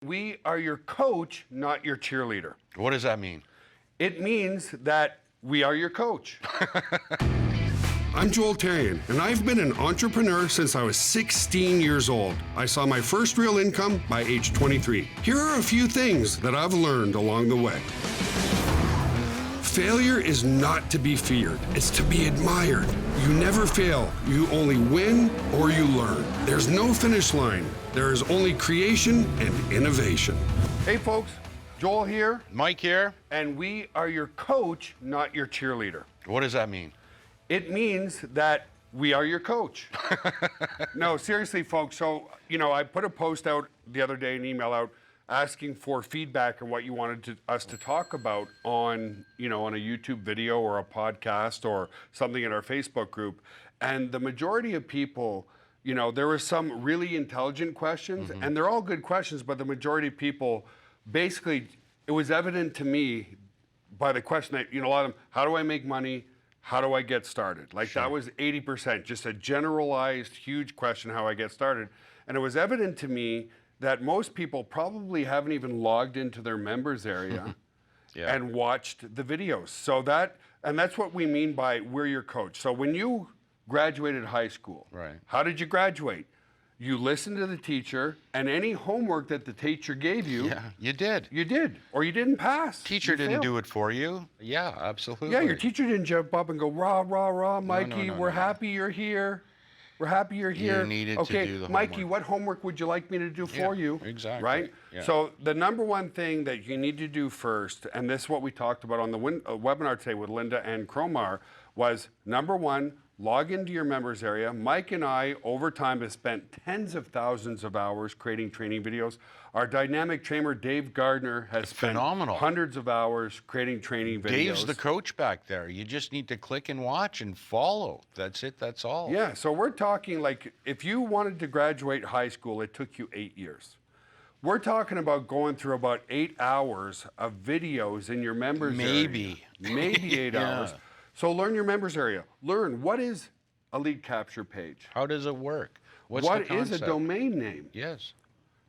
We are your coach, not your cheerleader. What does that mean? It means that we are your coach. I'm Joel Therien, and I've been an entrepreneur since I was 16 years old. I saw my first real income by age 23. Here are a few things that I've learned along the way. Failure is not to be feared, it's to be admired. You never fail, you only win or you learn. There's no finish line, there is only creation and innovation. Hey folks, Joel here. Mike here. And we are your coach, not your cheerleader. What does that mean? It means that we are your coach. No, seriously folks, so, I put a post out the other day, an email out, asking for feedback on what you wanted us to talk about on, on a YouTube video or a podcast or something in our Facebook group. And the majority of people, there were some really intelligent questions, and they're all good questions, but the majority of people, basically, it was evident to me by the question that, a lot of them, how do I make money? How do I get started? Like that was 80%, just a generalized, huge question, how I get started. And it was evident to me that most people probably haven't even logged into their members area and watched the videos. So that's what we mean by we're your coach. So when you graduated high school, how did you graduate? You listened to the teacher, and any homework that the teacher gave you, you did. You did, or you didn't pass. Teacher didn't do it for you. Yeah, absolutely. Yeah, your teacher didn't jump up and go, rah, rah, rah, Mikey, we're happy you're here. We're happy you're here. You needed to do the Mikey, homework. what homework would you like me to do for you? Exactly. Right? Yeah. So the number one thing that you need to do first, and this is what we talked about on the webinar today with Linda and Cromar, was number one, log into your members area. Mike and I, over time, have spent tens of thousands of hours creating training videos. Our dynamic trainer, Dave Gardner, has spent hundreds of hours creating training videos. Dave's the coach back there. You just need to click and watch and follow. That's it. That's all. Yeah, so we're talking like if you wanted to graduate high school, it took you 8 years. We're talking about going through about 8 hours of videos in your members area. Maybe 8 hours. So learn your members area. Learn what is a lead capture page. How does it work? What's what the is a domain name? Yes.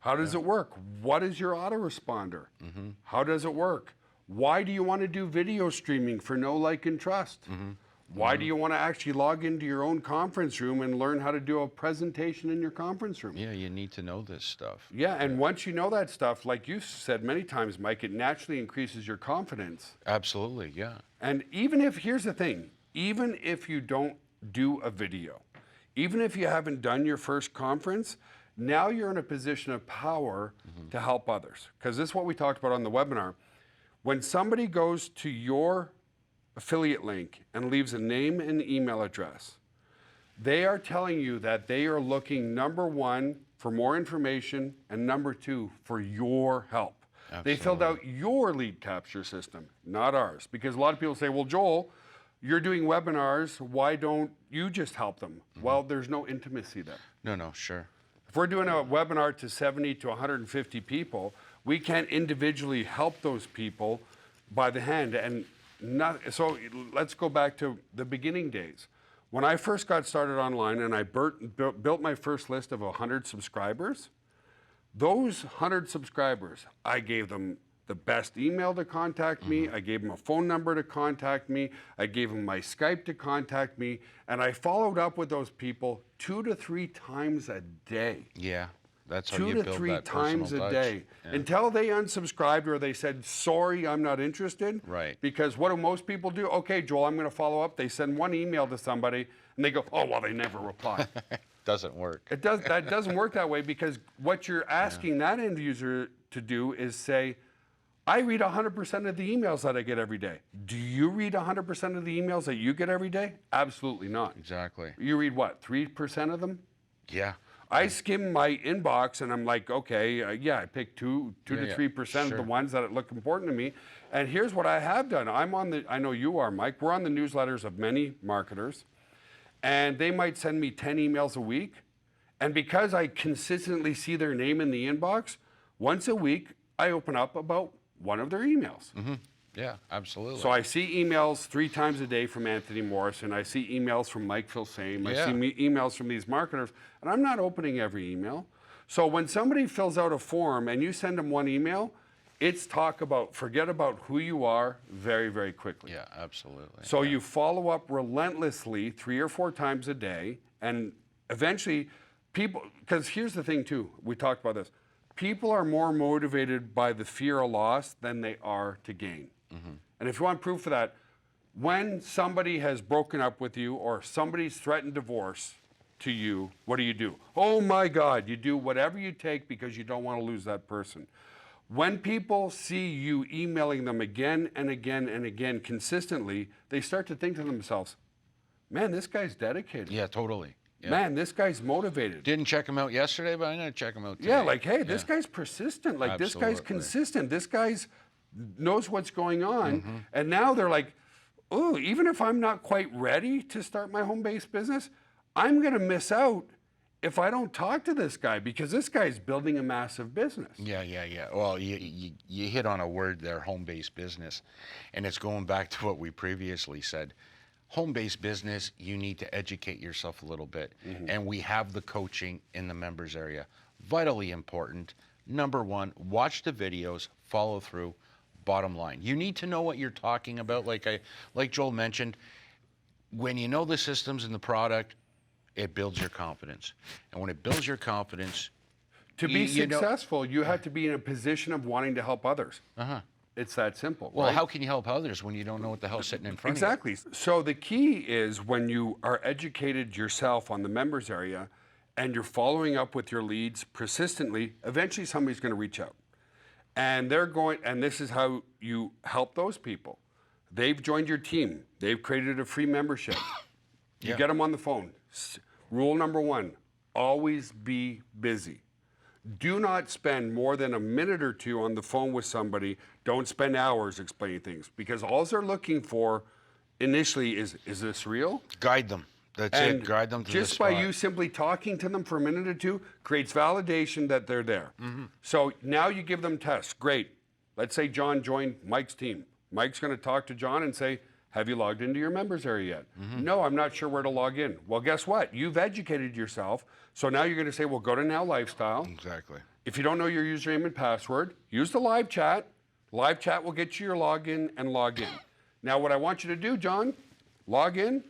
How does it work? What is your autoresponder? How does it work? Why do you want to do video streaming for know, like, and trust? Why do you want to actually log into your own conference room and learn how to do a presentation in your conference room? Yeah, you need to know this stuff. Yeah, and once you know that stuff, like you said many times, Mike, it naturally increases your confidence. Absolutely, yeah. And even if, here's the thing, even if you don't do a video, even if you haven't done your first conference, now you're in a position of power to help others. Because this is what we talked about on the webinar. When somebody goes to your affiliate link and leaves a name and email address, they are telling you that they are looking, number one, for more information, and number two, for your help. Absolutely. They filled out your lead capture system, not ours. Because a lot of people say, well, Joel, you're doing webinars, why don't you just help them? Well, there's no intimacy there. No, sure. If we're doing a webinar to 70 to 150 people, we can't individually help those people by the hand. And so let's go back to the beginning days. When I first got started online and I built my first list of 100 subscribers, those 100 subscribers, I gave them the best email to contact me, I gave them a phone number to contact me, I gave them my Skype to contact me, and I followed up with those people 2 to 3 times a day. Yeah, that's how 2 you to build 3 that times a personal day. touch. Until they unsubscribed or they said, sorry, I'm not interested. Right. Because what do most people do? Okay, Joel, I'm going to follow up. They send one email to somebody and they go, oh, well, they never reply. Doesn't work. That doesn't work that way, because what you're asking that end user to do is say, I read 100% of the emails that I get every day. Do you read 100% of the emails that you get every day? Absolutely not. Exactly. You read what, 3% of them? Yeah. I skim my inbox and I'm like, okay, I pick 2 to 3% of the ones that look important to me. And here's what I have done. I know you are, Mike. We're on the newsletters of many marketers, and they might send me 10 emails a week. And because I consistently see their name in the inbox, once a week, I open up about one of their emails. Yeah, absolutely. So I see emails 3 times a day from Anthony Morrison. I see emails from Mike Filsame. I see emails from these marketers, and I'm not opening every email. So when somebody fills out a form and you send them one email, it's forget about who you are very, very quickly. Yeah, absolutely. So you follow up relentlessly 3 or 4 times a day, and eventually people, because here's the thing too, we talked about this, people are more motivated by the fear of loss than they are to gain. And if you want proof of that, when somebody has broken up with you or somebody's threatened divorce to you, what do? Oh my God, you do whatever you take because you don't want to lose that person. When people see you emailing them again and again and again consistently, they start to think to themselves, man, this guy's dedicated. Yeah, totally. Yeah. Man, this guy's motivated. Didn't check him out yesterday, but I'm going to check him out today. Yeah, like, hey, this guy's persistent. Like, this guy's Absolutely. consistent. This guy's knows what's going on. And now they're like, oh, even if I'm not quite ready to start my home-based business, I'm going to miss out if I don't talk to this guy because this guy's building a massive business. Yeah. Well, you hit on a word there, home-based business. And it's going back to what we previously said. Home-based business, you need to educate yourself a little bit. And we have the coaching in the members area. Vitally important. Number one, watch the videos, follow through. Bottom line, you need to know what you're talking about. Like Joel mentioned, when you know the systems and the product, it builds your confidence. And when it builds your confidence, To be successful, you have to be in a position of wanting to help others. It's that simple. well, right? how can you help others when you don't know what the hell's sitting in front of you? Exactly. So the key is when you are educated yourself on the members area and you're following up with your leads persistently, eventually somebody's going to reach out. And this is how you help those people. They've joined your team. They've created a free membership. You get them on the phone. Rule number 1, always be busy. Do not spend more than a minute or 2 on the phone with somebody. Don't spend hours explaining things because all they're looking for initially is this real? Guide them. That's it. Guide them to the Just spot. by you simply talking to them for a minute or 2 creates validation that they're there. So now you give them tests. Great. Let's say John joined Mike's team. Mike's going to talk to John and say, have you logged into your members area yet? No, I'm not sure where to log in. Well, guess what? You've educated yourself. So now you're going to say, well, go to NowLifestyle. Exactly. If you don't know your username and password, use the live chat. Live chat will get you your login and log in. Now, what I want you to do, John, log in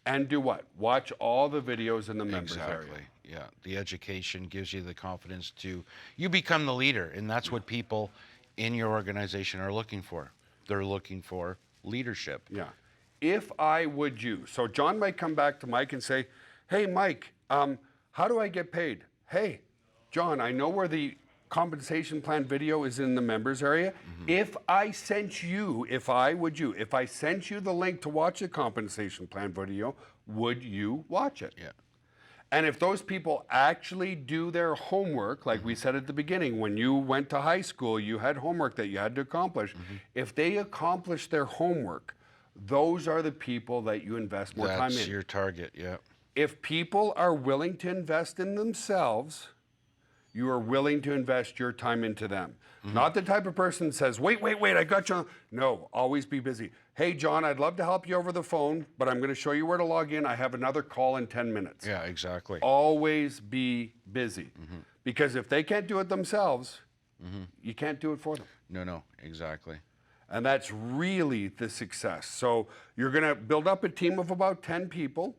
and do what? Watch all the videos in the members area. Exactly. Yeah. The education gives you the confidence you become the leader. And that's what people in your organization are looking for. They're looking for leadership. Yeah. If I would you. So John might come back to Mike and say, hey, Mike, how do I get paid? Hey, John, I know where the compensation plan video is in the members area. If I sent you the link to watch the compensation plan video, would you watch it? Yeah. And if those people actually do their homework, like we said at the beginning, when you went to high school, you had homework that you had to accomplish. If they accomplish their homework, those are the people that you invest more time in. That's your target, yeah. If people are willing to invest in themselves, you are willing to invest your time into them. Not the type of person that says, wait, I got you. No, always be busy. Hey, John, I'd love to help you over the phone, but I'm going to show you where to log in. I have another call in 10 minutes. Yeah, exactly. Always be busy. Because if they can't do it themselves, you can't do it for them. No, exactly. And that's really the success. So you're going to build up a team of about 10 people.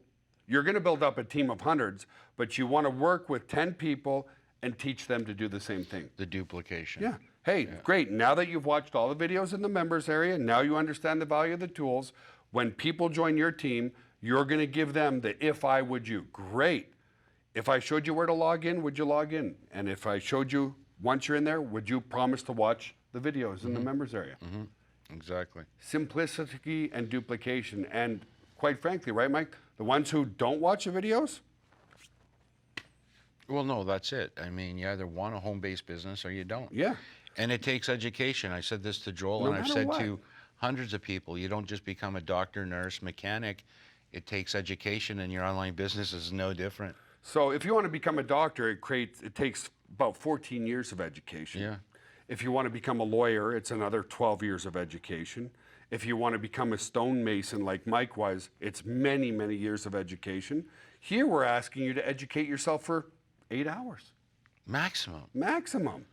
You're going to build up a team of hundreds, but you want to work with 10 people and teach them to do the same thing. The duplication. Yeah. Hey, great. Now that you've watched all the videos in the members area, now you understand the value of the tools. When people join your team, you're going to give them the if I would you. Great. If I showed you where to log in, would you log in? And if I showed you once you're in there, would you promise to watch the videos in the members area? Exactly. Simplicity and duplication. And quite frankly, right, Mike? The ones who don't watch the videos, Well, no, that's it. I mean, you either want a home-based business or you don't. yeah. And it takes education. I said this to Joel, No and I've matter said what. to hundreds of people, you don't just become a doctor, nurse, mechanic. It takes education, and your online business is no different. So if you want to become a doctor, it takes about 14 years of education. Yeah. If you want to become a lawyer, it's another 12 years of education. If you want to become a stonemason like Mike was, it's many, many years of education. Here we're asking you to educate yourself for 8 hours. Maximum. Maximum.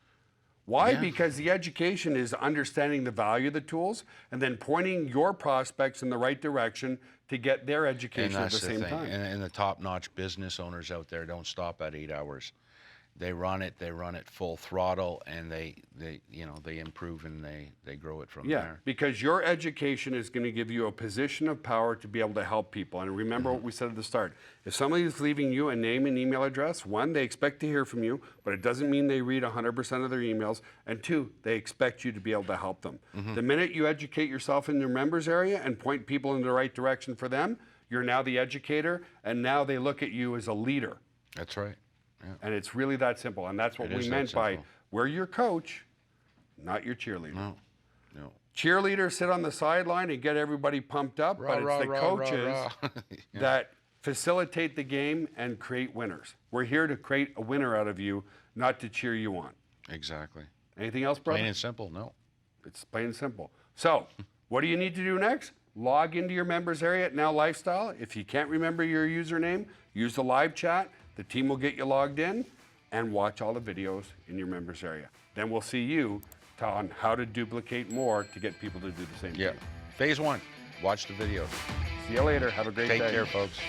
Why? Yeah. Because the education is understanding the value of the tools and then pointing your prospects in the right direction to get their And education at that's the the same thing. time. And the top-notch business owners out there don't stop at 8 hours. They run it full throttle, and they improve and they grow it from Yeah, there. because your education is going to give you a position of power to be able to help people. And remember what we said at the start. If somebody is leaving you a name and email address, one, they expect to hear from you, but it doesn't mean they read 100% of their emails. And two, they expect you to be able to help them. The minute you educate yourself in your members area and point people in the right direction for them, you're now the educator, and now they look at you as a leader. That's right. Yeah. And it's really that simple. And that's what It we is that meant by simple. we're your coach, not your cheerleader. No. No. Cheerleaders sit on the sideline and get everybody pumped up, but it's the coaches Yeah. that facilitate the game and create winners. We're here to create a winner out of you, not to cheer you on. Exactly. Anything else, brother? Plain and simple. No. It's plain and simple. So, what do you need to do next? Log into your members area at NowLifestyle. If you can't remember your username, use the live chat. The team will get you logged in and watch all the videos in your members area. Then we'll see you on how to duplicate more to get people to do the same Yeah. thing. Phase 1. Watch the video. See you later. Have a great day. Take care, folks.